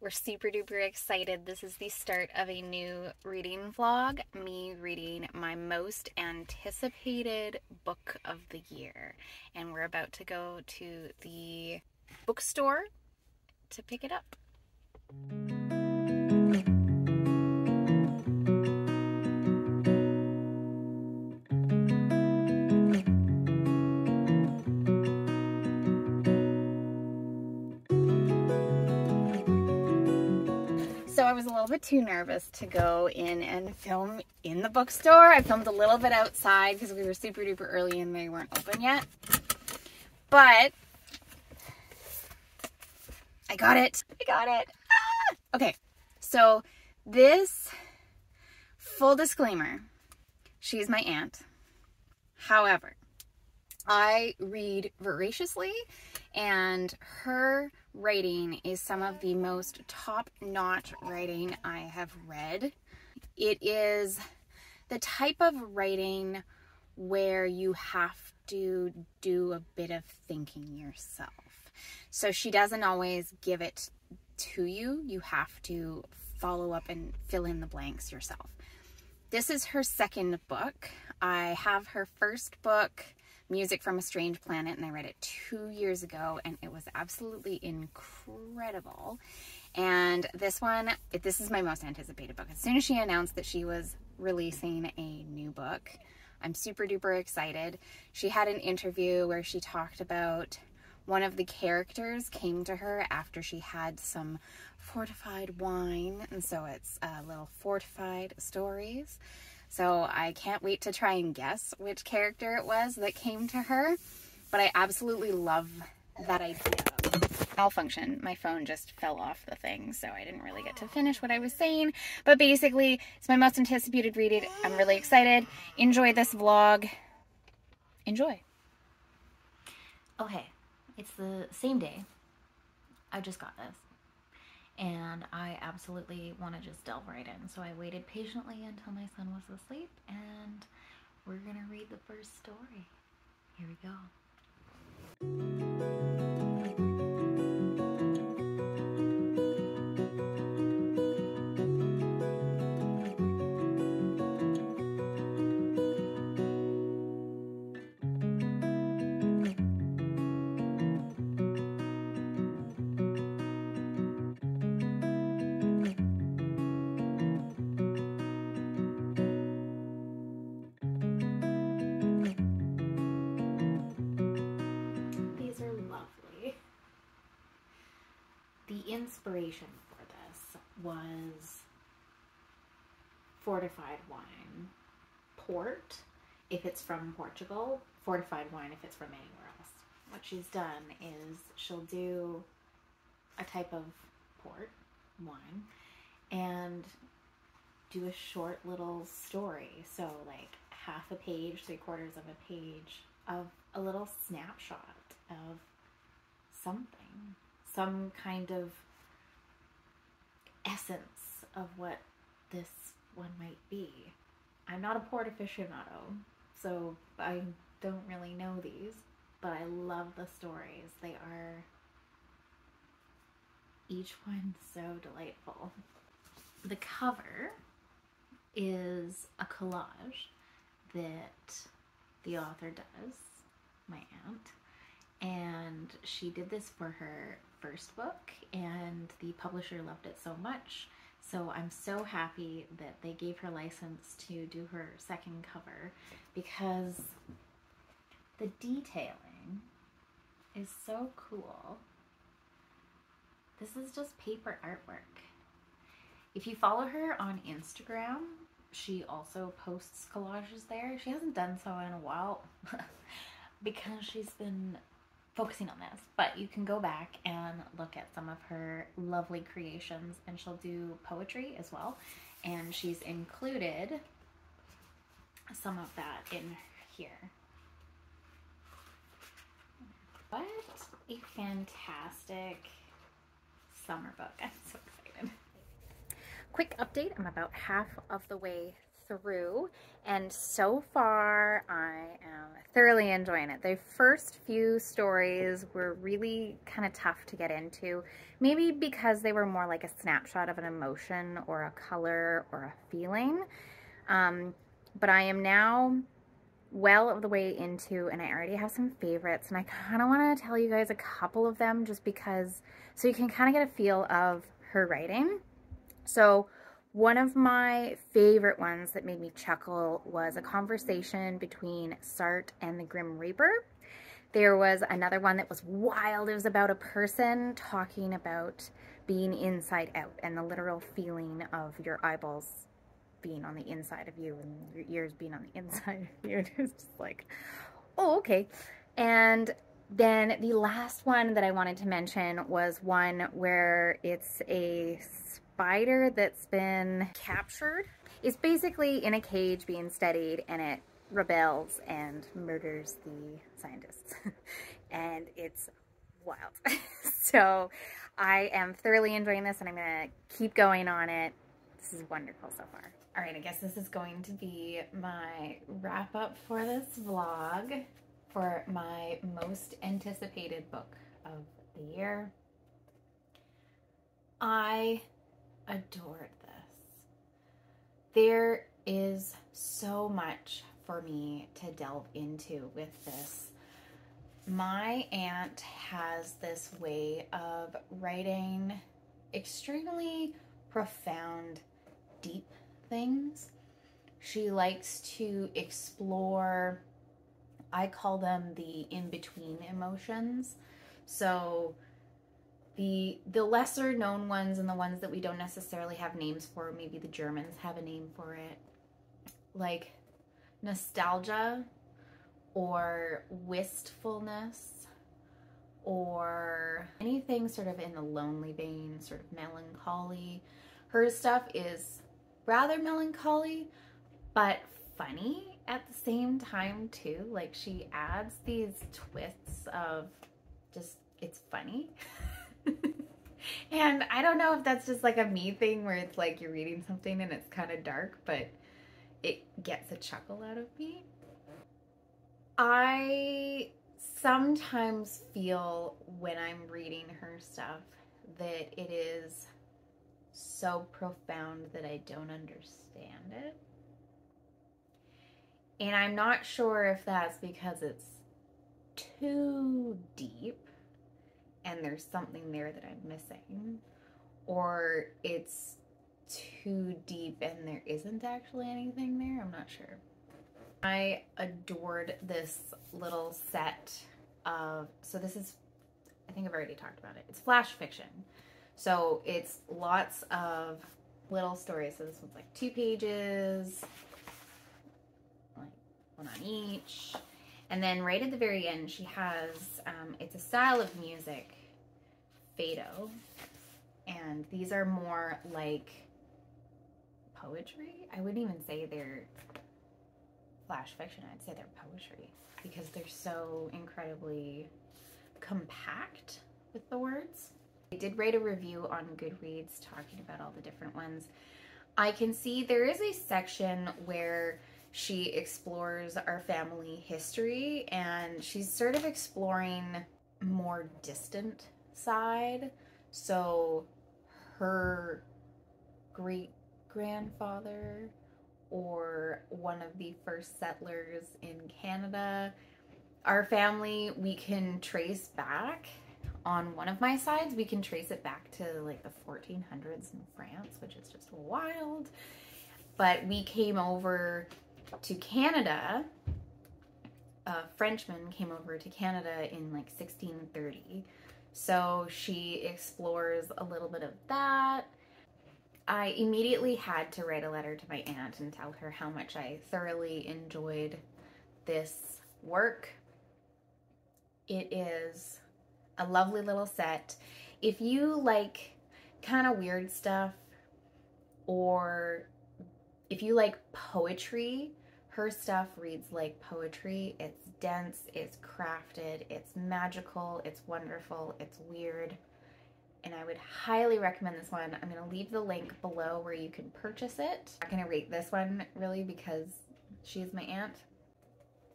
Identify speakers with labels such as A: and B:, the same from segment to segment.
A: We're super duper excited. This is the start of a new reading vlog, me reading my most anticipated book of the year. And we're about to go to the bookstore to pick it up. So I was a little bit too nervous to go in and film in the bookstore. I filmed a little bit outside because we were super duper early and they weren't open yet. But I got it. I got it. Ah! Okay, so this, full disclaimer, she's my aunt. However, I read voraciously, and her writing is some of the most top-notch writing I have read. It is the type of writing where you have to do a bit of thinking yourself. So she doesn't always give it to you. You have to follow up and fill in the blanks yourself. This is her second book. I have her first book, Music from a Strange Planet, and I read it 2 years ago, and it was absolutely incredible. And this one, this is my most anticipated book. As soon as she announced that she was releasing a new book, I'm super duper excited. She had an interview where she talked about one of the characters came to her after she had some fortified wine, and so it's a little Fortified Stories. So I can't wait to try and guess which character it was that came to her, but I absolutely love that idea. Malfunction. My phone just fell off the thing, so I didn't really get to finish what I was saying. But basically, it's my most anticipated read. I'm really excited. Enjoy this vlog. Enjoy.
B: Okay, it's the same day. I just got this. And I absolutely want to just delve right in. So I waited patiently until my son was asleep, and we're gonna read the first story. Here we go. The inspiration for this was fortified wine. Port, if it's from Portugal. Fortified wine, if it's from anywhere else. What she's done is she'll do a type of port, wine, and do a short little story. So like half a page, 3/4 of a page of a little snapshot of something. Some kind of essence of what this one might be. I'm not a port aficionado, so I don't really know these, but I love the stories. They are each one so delightful. The cover is a collage that the author does, my aunt, and she did this for her first book, and the publisher loved it so much. So I'm so happy that they gave her license to do her second cover, because the detailing is so cool. This is just paper artwork. If you follow her on Instagram, she also posts collages there. She hasn't done so in a while because she's been focusing on this, but you can go back and look at some of her lovely creations, and she'll do poetry as well, and she's included some of that in here. What a fantastic summer book. I'm so excited. Quick update, I'm about half of the way
A: through, and so far I am thoroughly enjoying it. The first few stories were really kind of tough to get into, maybe because they were more like a snapshot of an emotion or a color or a feeling. But I am now well of the way into, and I already have some favorites, and I kind of want to tell you guys a couple of them just because, so you can kind of get a feel of her writing. So one of my favorite ones that made me chuckle was a conversation between Sart and the Grim Reaper. There was another one that was wild. It was about a person talking about being inside out and the literal feeling of your eyeballs being on the inside of you and your ears being on the inside of you. It was just like, oh, okay. And then the last one that I wanted to mention was one where it's a spider that's been captured. It's basically in a cage being studied, and it rebels and murders the scientists. And it's wild. So I am thoroughly enjoying this, and I'm going to keep going on it. This is wonderful so far. All right, I guess this is going to be my wrap up for this vlog for my most anticipated book of the year. I adored this. There is so much for me to delve into with this. My aunt has this way of writing extremely profound, deep things. She likes to explore, I call them the in-between emotions. So the lesser known ones and the ones that we don't necessarily have names for, maybe the Germans have a name for it, like nostalgia or wistfulness or anything sort of in the lonely vein, sort of melancholy. Her stuff is rather melancholy, but funny at the same time too. Like, she adds these twists of just, it's funny. And I don't know if that's just like a me thing where it's like you're reading something and it's kind of dark, but it gets a chuckle out of me. I sometimes feel when I'm reading her stuff that it is so profound that I don't understand it. And I'm not sure if that's because it's too deep and there's something there that I'm missing, or it's too deep and there isn't actually anything there. I'm not sure. I adored this little set of, so this is, I think I've already talked about it. It's flash fiction. So it's lots of little stories. So this one's like 2 pages, like one on each. And then right at the very end, she has, it's a style of music, fado. And these are more like poetry. I wouldn't even say they're flash fiction. I'd say they're poetry because they're so incredibly compact with the words. I did write a review on Goodreads talking about all the different ones. I can see there is a section where she explores our family history, and she's sort of exploring more distant side. So her great-grandfather or one of the first settlers in Canada. Our family, we can trace back, on one of my sides, we can trace it back to like the 1400s in France, which is just wild. But we came over to Canada, a Frenchman came over to Canada in like 1630. So she explores a little bit of that. I immediately had to write a letter to my aunt and tell her how much I thoroughly enjoyed this work. It is a lovely little set. If you like kind of weird stuff, or if you like poetry, her stuff reads like poetry. It's dense, it's crafted, it's magical, it's wonderful, it's weird. and I would highly recommend this one. I'm going to leave the link below where you can purchase it. I'm not going to rate this one really because she is my aunt.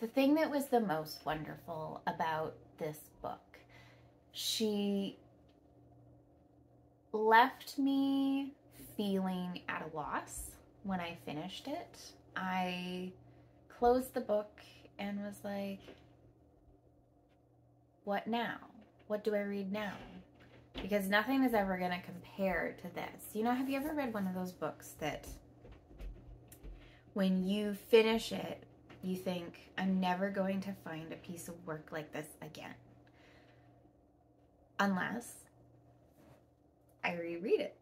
A: The thing that was the most wonderful about this book, she left me feeling at a loss when I finished it. I closed the book and was like, what now? What do I read now? Because nothing is ever going to compare to this. You know, have you ever read one of those books that when you finish it, you think, I'm never going to find a piece of work like this again? Unless I reread it.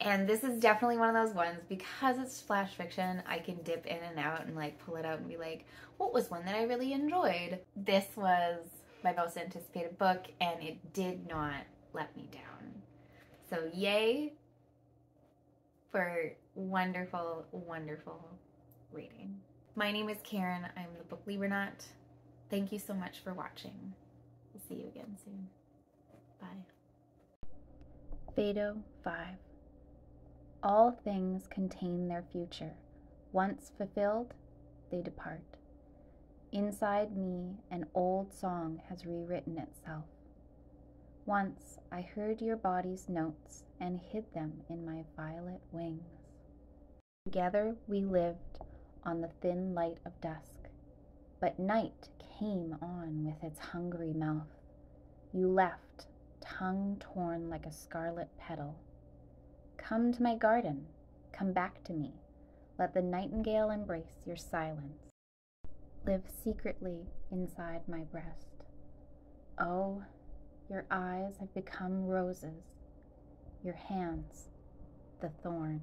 A: And this is definitely one of those ones, because it's flash fiction, I can dip in and out and like pull it out and be like, what was one that I really enjoyed? This was my most anticipated book, and it did not let me down. So yay for wonderful, wonderful reading. My name is Karen. I'm the Book Librenaut. Thank you so much for watching. We'll see you again soon. Bye.
C: Phaedo 5. All things contain their future. Once fulfilled, they depart. Inside me, an old song has rewritten itself. Once I heard your body's notes and hid them in my violet wings. Together we lived on the thin light of dusk, but night came on with its hungry mouth. You left, tongue torn like a scarlet petal. Come to my garden, come back to me. Let the nightingale embrace your silence. Live secretly inside my breast. Oh, your eyes have become roses, your hands the thorns.